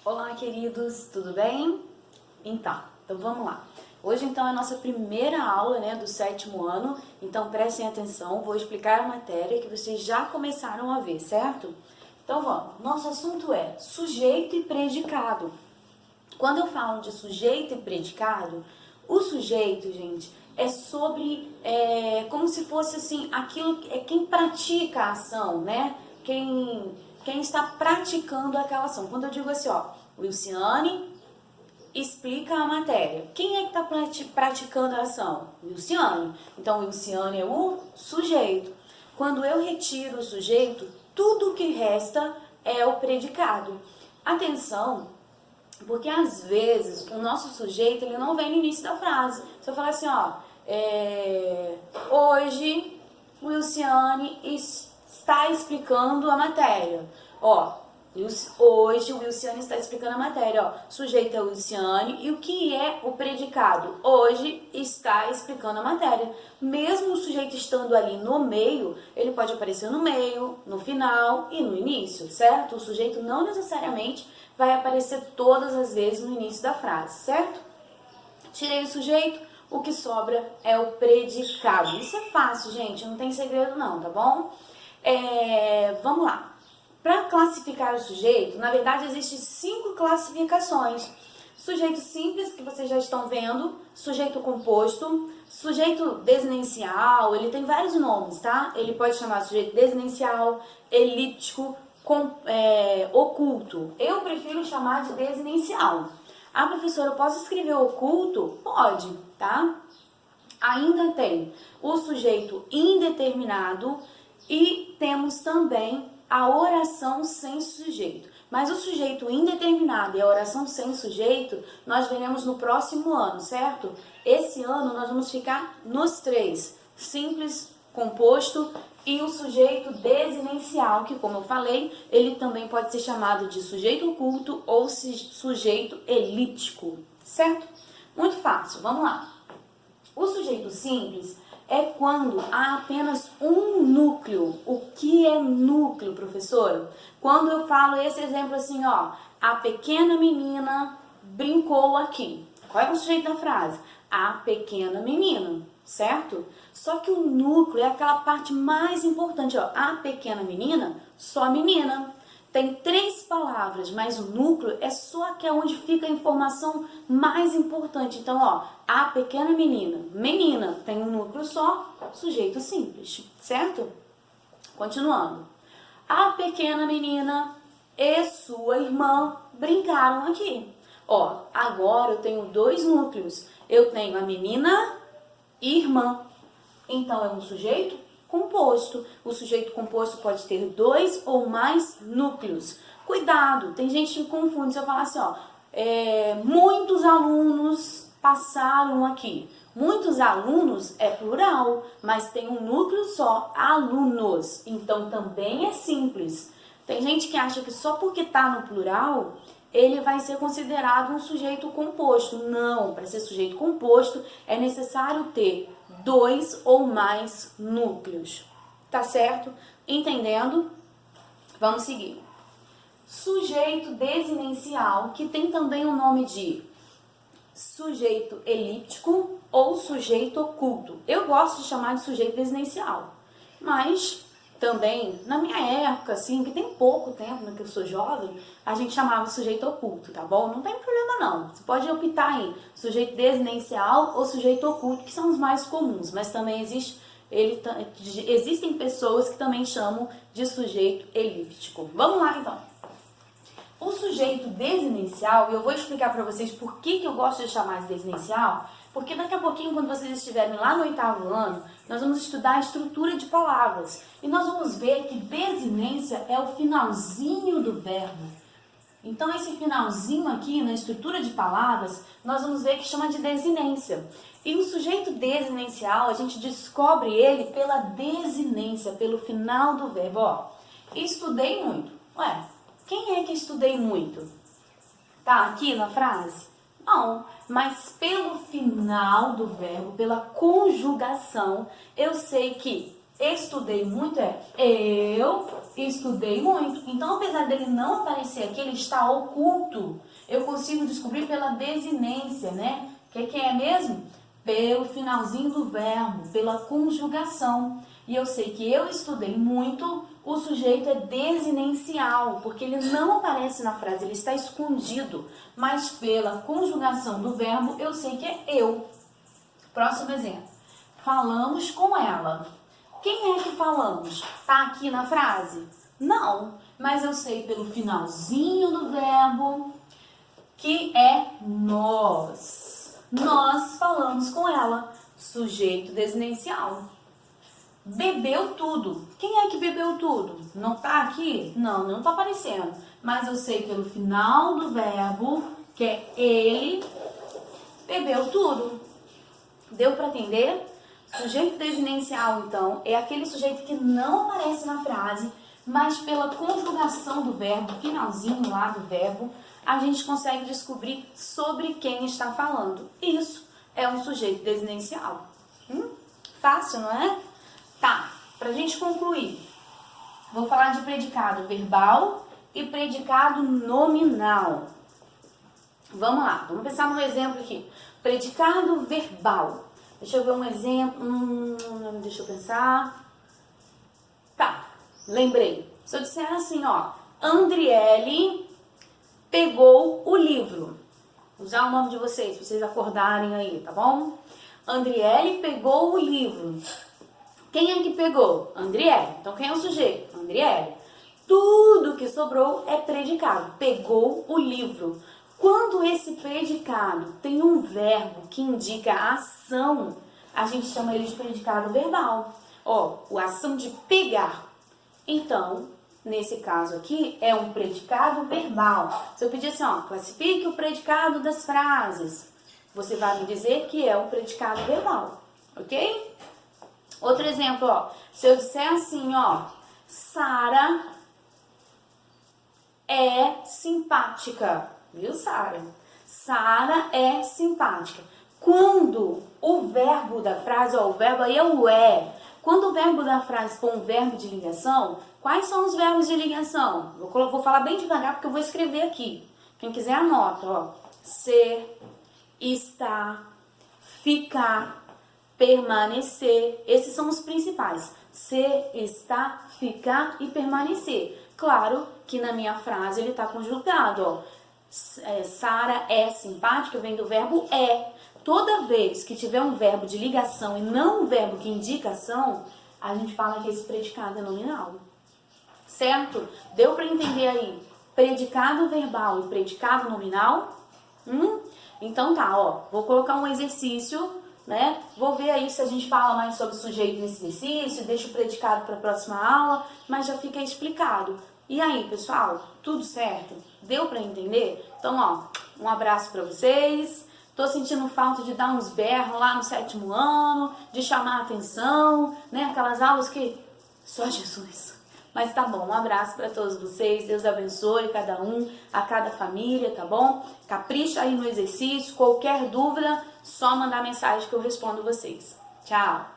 Olá, queridos, tudo bem? Então vamos lá. Hoje, então, é a nossa primeira aula, né, do 7º ano, então prestem atenção, vou explicar a matéria que vocês já começaram a ver, certo? Então vamos, nosso assunto é sujeito e predicado. Quando eu falo de sujeito e predicado, o sujeito, gente, é sobre, como se fosse assim, aquilo, quem pratica a ação, né? Quem está praticando aquela ação. Quando eu digo assim, ó, Wilciane explica a matéria. Quem é que está praticando a ação? Wilciane. Então, Wilciane é o sujeito. Quando eu retiro o sujeito, tudo que resta é o predicado. Atenção, porque às vezes o nosso sujeito ele não vem no início da frase. Se eu falar assim, ó, hoje Wilciane está explicando a matéria. Ó, hoje o Wilciane está explicando a matéria. Ó, sujeito é o Wilciane e o que é o predicado? Hoje está explicando a matéria. Mesmo o sujeito estando ali no meio, ele pode aparecer no meio, no final e no início, certo? O sujeito não necessariamente vai aparecer todas as vezes no início da frase, certo? Tirei o sujeito, o que sobra é o predicado. Isso é fácil, gente, não tem segredo não, tá bom? Vamos lá. Para classificar o sujeito, na verdade, existem 5 classificações. Sujeito simples, que vocês já estão vendo, sujeito composto, sujeito desinencial, ele tem vários nomes, tá? Ele pode chamar sujeito desinencial, elíptico, oculto. Eu prefiro chamar de desinencial. Ah, professora, eu posso escrever oculto? Pode, tá? Ainda tem o sujeito indeterminado e temos também a oração sem sujeito. Mas o sujeito indeterminado e a oração sem sujeito nós veremos no próximo ano, certo? Esse ano nós vamos ficar nos 3, simples, composto e o sujeito desinencial, que como eu falei, ele também pode ser chamado de sujeito oculto ou sujeito elíptico, certo? Muito fácil, vamos lá. O sujeito simples é quando há apenas um núcleo. O que é núcleo, professora? Quando eu falo esse exemplo assim, ó, a pequena menina brincou aqui. Qual é o sujeito da frase? A pequena menina, certo? Só que o núcleo é aquela parte mais importante, ó. A pequena menina, só menina. Tem 3 palavras, mas o núcleo é só que é onde fica a informação mais importante. Então, ó, a pequena menina. Menina tem um núcleo só, sujeito simples, certo? Continuando. A pequena menina e sua irmã brincaram aqui. Ó, agora eu tenho 2 núcleos. Eu tenho a menina e irmã. Então, é um sujeito composto. O sujeito composto pode ter 2 ou mais núcleos. Cuidado, tem gente que confunde. Se eu falar assim, ó, muitos alunos passaram aqui. Muitos alunos é plural, mas tem um núcleo só, alunos. Então, também é simples. Tem gente que acha que só porque tá no plural, ele vai ser considerado um sujeito composto. Não, para ser sujeito composto, é necessário ter 2 ou mais núcleos. Tá certo? Entendendo? Vamos seguir. Sujeito desinencial, que tem também o nome de sujeito elíptico ou sujeito oculto. Eu gosto de chamar de sujeito desinencial, mas também, na minha época, assim, que tem pouco tempo, né, que eu sou jovem, a gente chamava de sujeito oculto, tá bom? Não tem problema não. Você pode optar em sujeito desinencial ou sujeito oculto, que são os mais comuns, mas também existem pessoas que também chamam de sujeito elíptico. Vamos lá, então. O sujeito desinencial, e eu vou explicar para vocês por que eu gosto de chamar de desinencial, porque daqui a pouquinho, quando vocês estiverem lá no 8º ano, nós vamos estudar a estrutura de palavras. E nós vamos ver que desinência é o finalzinho do verbo. Então, esse finalzinho aqui, na estrutura de palavras, nós vamos ver que chama de desinência. E o sujeito desinencial, a gente descobre ele pela desinência, pelo final do verbo. Ó, estudei muito. Ué, quem é que estudei muito? Tá aqui na frase? Não, mas pelo final do verbo, pela conjugação, eu sei que Estudei muito é eu estudei muito. Então, apesar dele não aparecer aqui, ele está oculto. Eu consigo descobrir pela desinência, né? Que é mesmo? Pelo finalzinho do verbo, pela conjugação. E eu sei que eu estudei muito, o sujeito é desinencial, porque ele não aparece na frase, ele está escondido. Mas pela conjugação do verbo, eu sei que é eu. Próximo exemplo. Falamos com ela. Quem é que falamos? Tá aqui na frase? Não, mas eu sei pelo finalzinho do verbo que é nós. Nós falamos com ela. Sujeito desinencial. Bebeu tudo. Quem é que bebeu tudo? Não tá aqui? Não, não tá aparecendo. Mas eu sei pelo final do verbo que é ele bebeu tudo. Deu para entender? Sujeito desinencial, então, é aquele sujeito que não aparece na frase, mas pela conjugação do verbo, finalzinho lá do verbo, a gente consegue descobrir sobre quem está falando. Isso é um sujeito desinencial. Fácil, não é? Tá, pra gente concluir, vou falar de predicado verbal e predicado nominal. Vamos lá, vamos pensar num exemplo aqui. Predicado verbal. Deixa eu ver um exemplo. Deixa eu pensar. Tá, lembrei. Se eu disser assim, ó, Andriele pegou o livro. Vou usar o nome de vocês, pra vocês acordarem aí, tá bom? Andriele pegou o livro. Quem é que pegou? Andriele. Então, quem é o sujeito? Andriele. Tudo que sobrou é predicado. Pegou o livro. Quando esse predicado tem um verbo que indica a ação, a gente chama ele de predicado verbal. Ó, a ação de pegar. Então, nesse caso aqui, é um predicado verbal. Se eu pedir assim, ó, classifique o predicado das frases, você vai me dizer que é um predicado verbal, ok? Outro exemplo, ó, se eu disser assim, ó, Sara é simpática. Viu, Sara? Sara é simpática. Quando o verbo da frase, ó, o verbo aí é o é. Quando o verbo da frase for um verbo de ligação, quais são os verbos de ligação? Vou falar bem devagar porque eu vou escrever aqui. Quem quiser anota, ó. Ser, estar, ficar, permanecer. Esses são os principais. Ser, estar, ficar e permanecer. Claro que na minha frase ele está conjugado, ó. Sara é simpática, vem do verbo é. Toda vez que tiver um verbo de ligação e não um verbo que indica ação, a gente fala que esse predicado é nominal. Certo? Deu para entender aí? Predicado verbal e predicado nominal? Então tá, ó. Vou colocar um exercício, né? Vou ver aí se a gente fala mais sobre sujeito nesse exercício, deixa o predicado para a próxima aula, mas já fica explicado. E aí, pessoal, tudo certo? Deu para entender? Então, ó, um abraço para vocês. Tô sentindo falta de dar uns berros lá no 7º ano, de chamar a atenção, né? Aquelas aulas que só Jesus. Mas tá bom, um abraço para todos vocês. Deus abençoe cada um, a cada família, tá bom? Capricha aí no exercício. Qualquer dúvida, só mandar mensagem que eu respondo vocês. Tchau!